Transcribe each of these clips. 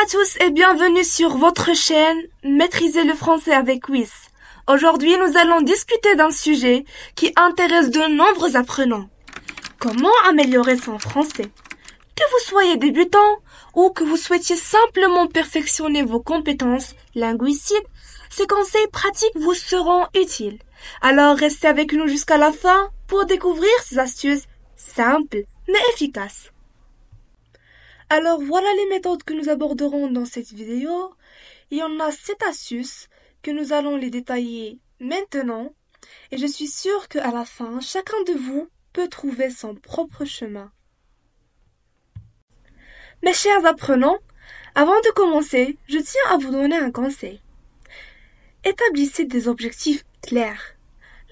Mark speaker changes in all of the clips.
Speaker 1: à tous et bienvenue sur votre chaîne Maîtriser le français avec Wiz. Aujourd'hui, nous allons discuter d'un sujet qui intéresse de nombreux apprenants. Comment améliorer son français? Que vous soyez débutant ou que vous souhaitiez simplement perfectionner vos compétences linguistiques, ces conseils pratiques vous seront utiles. Alors restez avec nous jusqu'à la fin pour découvrir ces astuces simples mais efficaces. Alors voilà les méthodes que nous aborderons dans cette vidéo. Il y en a 7 astuces que nous allons les détailler maintenant et je suis sûre qu'à la fin, chacun de vous peut trouver son propre chemin. Mes chers apprenants, avant de commencer, je tiens à vous donner un conseil. Établissez des objectifs clairs.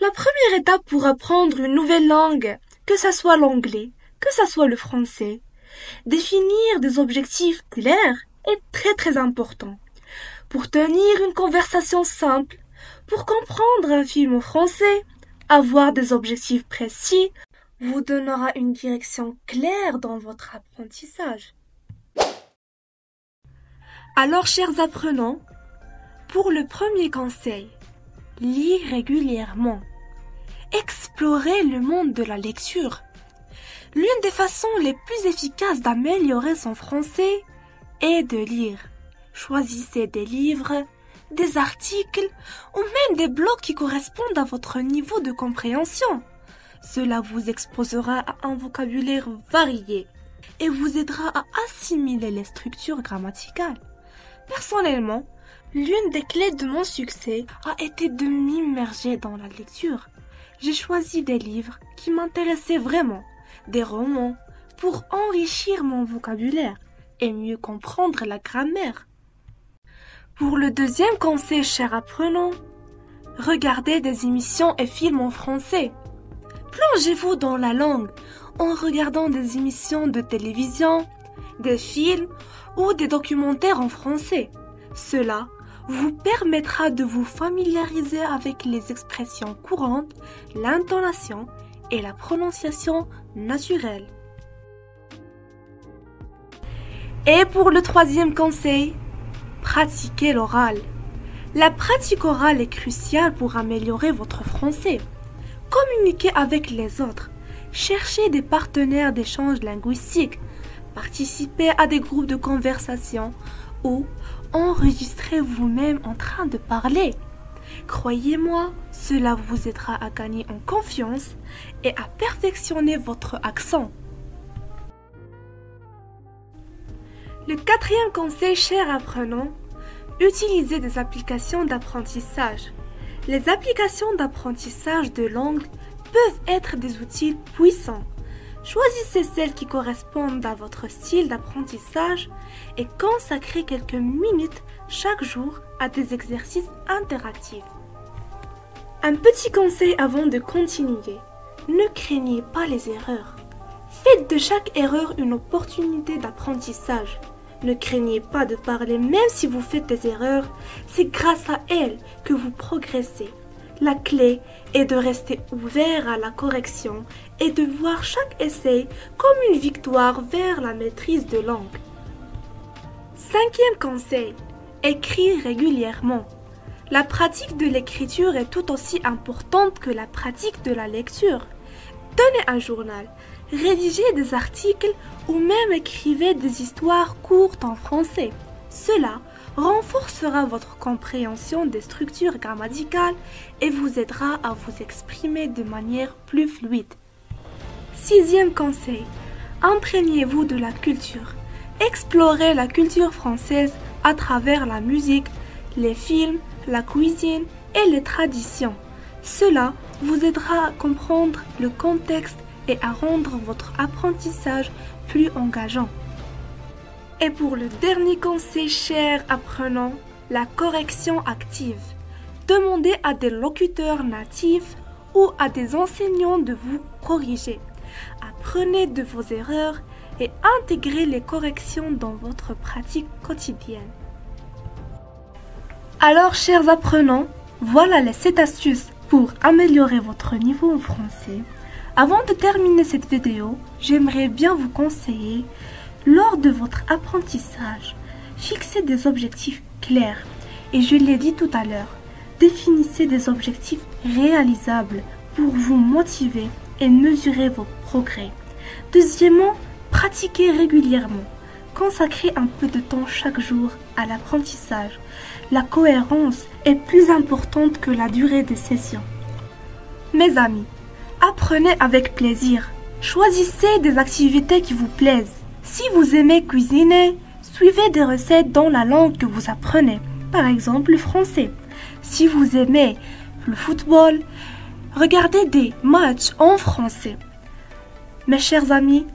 Speaker 1: La première étape pour apprendre une nouvelle langue, que ce soit l'anglais, que ce soit le français, définir des objectifs clairs est très important. Pour tenir une conversation simple, pour comprendre un film en français, avoir des objectifs précis vous donnera une direction claire dans votre apprentissage. Alors, chers apprenants, pour le premier conseil, lire régulièrement. Explorez le monde de la lecture. L'une des façons les plus efficaces d'améliorer son français est de lire. Choisissez des livres, des articles ou même des blogs qui correspondent à votre niveau de compréhension. Cela vous exposera à un vocabulaire varié et vous aidera à assimiler les structures grammaticales. Personnellement, l'une des clés de mon succès a été de m'immerger dans la lecture. J'ai choisi des livres qui m'intéressaient vraiment, des romans, pour enrichir mon vocabulaire et mieux comprendre la grammaire. Pour le deuxième conseil, chers apprenants, regardez des émissions et films en français. Plongez-vous dans la langue en regardant des émissions de télévision, des films ou des documentaires en français. Cela vous permettra de vous familiariser avec les expressions courantes, l'intonation et la prononciation naturelle. Et pour le troisième conseil, pratiquez l'oral. La pratique orale est cruciale pour améliorer votre français. Communiquez avec les autres. Cherchez des partenaires d'échange linguistique. Participez à des groupes de conversation ou enregistrez vous-même en train de parler. Croyez-moi, cela vous aidera à gagner en confiance et à perfectionner votre accent. Le quatrième conseil, chers apprenants, utilisez des applications d'apprentissage. Les applications d'apprentissage de langue peuvent être des outils puissants. Choisissez celles qui correspondent à votre style d'apprentissage et consacrez quelques minutes chaque jour à des exercices interactifs. Un petit conseil avant de continuer. Ne craignez pas les erreurs. Faites de chaque erreur une opportunité d'apprentissage. Ne craignez pas de parler même si vous faites des erreurs. C'est grâce à elles que vous progressez. La clé est de rester ouvert à la correction et de voir chaque essai comme une victoire vers la maîtrise de langue. Cinquième conseil, écrire régulièrement. La pratique de l'écriture est tout aussi importante que la pratique de la lecture. Tenez un journal, rédigez des articles ou même écrivez des histoires courtes en français. Cela renforcera votre compréhension des structures grammaticales et vous aidera à vous exprimer de manière plus fluide. Sixième conseil, imprégnez-vous de la culture. Explorez la culture française à travers la musique, les films, la cuisine et les traditions. Cela vous aidera à comprendre le contexte et à rendre votre apprentissage plus engageant. Et pour le dernier conseil, chers apprenants, la correction active. Demandez à des locuteurs natifs ou à des enseignants de vous corriger. Apprenez de vos erreurs et intégrez les corrections dans votre pratique quotidienne. Alors, chers apprenants, voilà les 7 astuces pour améliorer votre niveau en français. Avant de terminer cette vidéo, j'aimerais bien vous conseiller, lors de votre apprentissage, Fixez des objectifs clairs. Et je l'ai dit tout à l'heure, définissez des objectifs réalisables pour vous motiver et mesurer vos progrès. Deuxièmement, pratiquez régulièrement. Consacrez un peu de temps chaque jour à l'apprentissage. La cohérence est plus importante que la durée des sessions. Mes amis, apprenez avec plaisir. Choisissez des activités qui vous plaisent. Si vous aimez cuisiner, suivez des recettes dans la langue que vous apprenez, par exemple le français. Si vous aimez le football, regardez des matchs en français. Mes chers amis,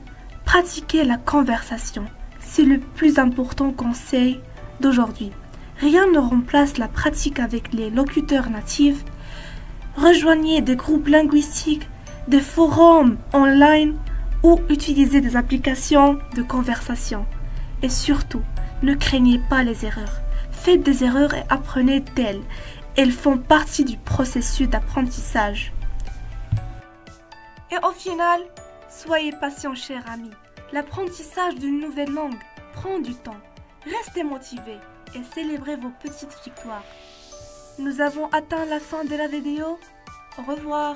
Speaker 1: pratiquez la conversation. C'est le plus important conseil d'aujourd'hui. Rien ne remplace la pratique avec les locuteurs natifs. Rejoignez des groupes linguistiques, des forums online ou utilisez des applications de conversation. Et surtout, ne craignez pas les erreurs. Faites des erreurs et apprenez d'elles. Elles font partie du processus d'apprentissage. Et au final, soyez patient, chers amis. L'apprentissage d'une nouvelle langue prend du temps. Restez motivés et célébrez vos petites victoires. Nous avons atteint la fin de la vidéo. Au revoir.